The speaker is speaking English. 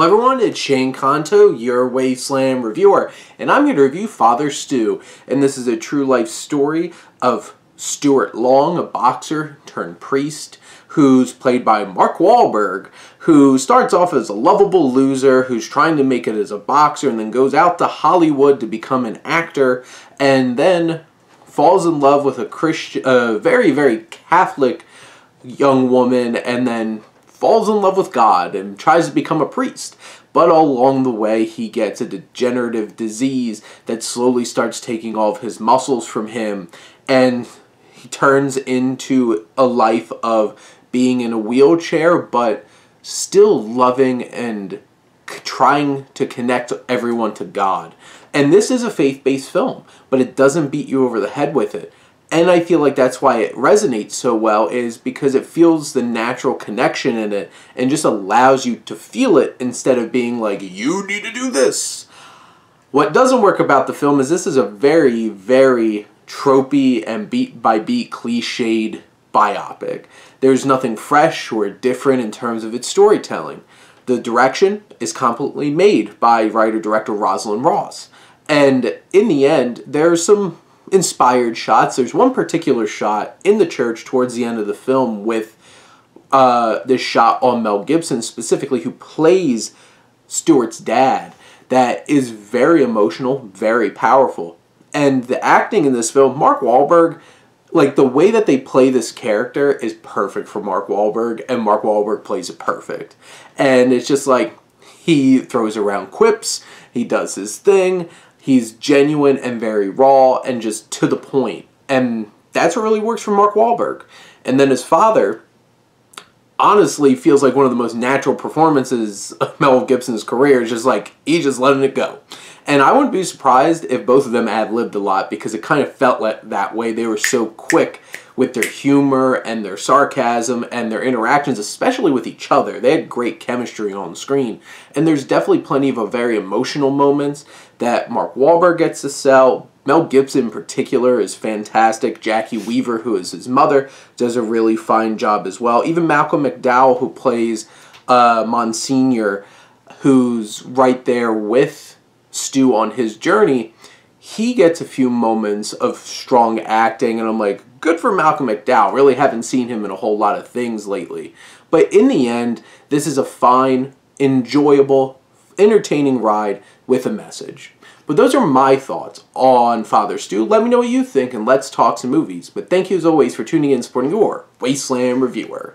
Hello everyone, it's Shane Kanto, your Wasteland reviewer, and I'm here to review Father Stu, and this is a true life story of Stuart Long, a boxer turned priest, who's played by Mark Wahlberg, who starts off as a lovable loser who's trying to make it as a boxer and then goes out to Hollywood to become an actor, and then falls in love with a very, very Catholic young woman, and then falls in love with God and tries to become a priest. But along the way, he gets a degenerative disease that slowly starts taking all of his muscles from him, and he turns into a life of being in a wheelchair, but still loving and trying to connect everyone to God. And this is a faith-based film, but it doesn't beat you over the head with it. And I feel like that's why it resonates so well, is because it feels the natural connection in it and just allows you to feel it instead of being like, you need to do this. What doesn't work about the film is this is a very, very tropey and beat-by-beat cliched biopic. There's nothing fresh or different in terms of its storytelling. The direction is completely made by writer-director Rosalind. And in the end, there's some inspired shots. There's one particular shot in the church towards the end of the film with this shot on Mel Gibson specifically, who plays Stuart's dad, that is very emotional, very powerful. And the acting in this film, Mark Wahlberg, like the way that they play this character is perfect for Mark Wahlberg, and Mark Wahlberg plays it perfect. And it's just like, he throws around quips, he does his thing, he's genuine and very raw and just to the point. And that's what really works for Mark Wahlberg. And then his father honestly feels like one of the most natural performances of Mel Gibson's career. It's just like, he's just letting it go. And I wouldn't be surprised if both of them ad-libbed a lot, because it kind of felt like that way. They were so quick with their humor and their sarcasm and their interactions, especially with each other. They had great chemistry on screen. And there's definitely plenty of very emotional moments that Mark Wahlberg gets to sell. Mel Gibson in particular is fantastic. Jacki Weaver, who is his mother, does a really fine job as well. Even Malcolm McDowell, who plays Monsignor, who's right there with Stu on his journey, he gets a few moments of strong acting, and I'm like, good for Malcolm McDowell. Really haven't seen him in a whole lot of things lately. But in the end, this is a fine, enjoyable, entertaining ride with a message. But those are my thoughts on Father Stu. Let me know what you think, and let's talk some movies. But thank you as always for tuning in and supporting your Wasteland reviewer.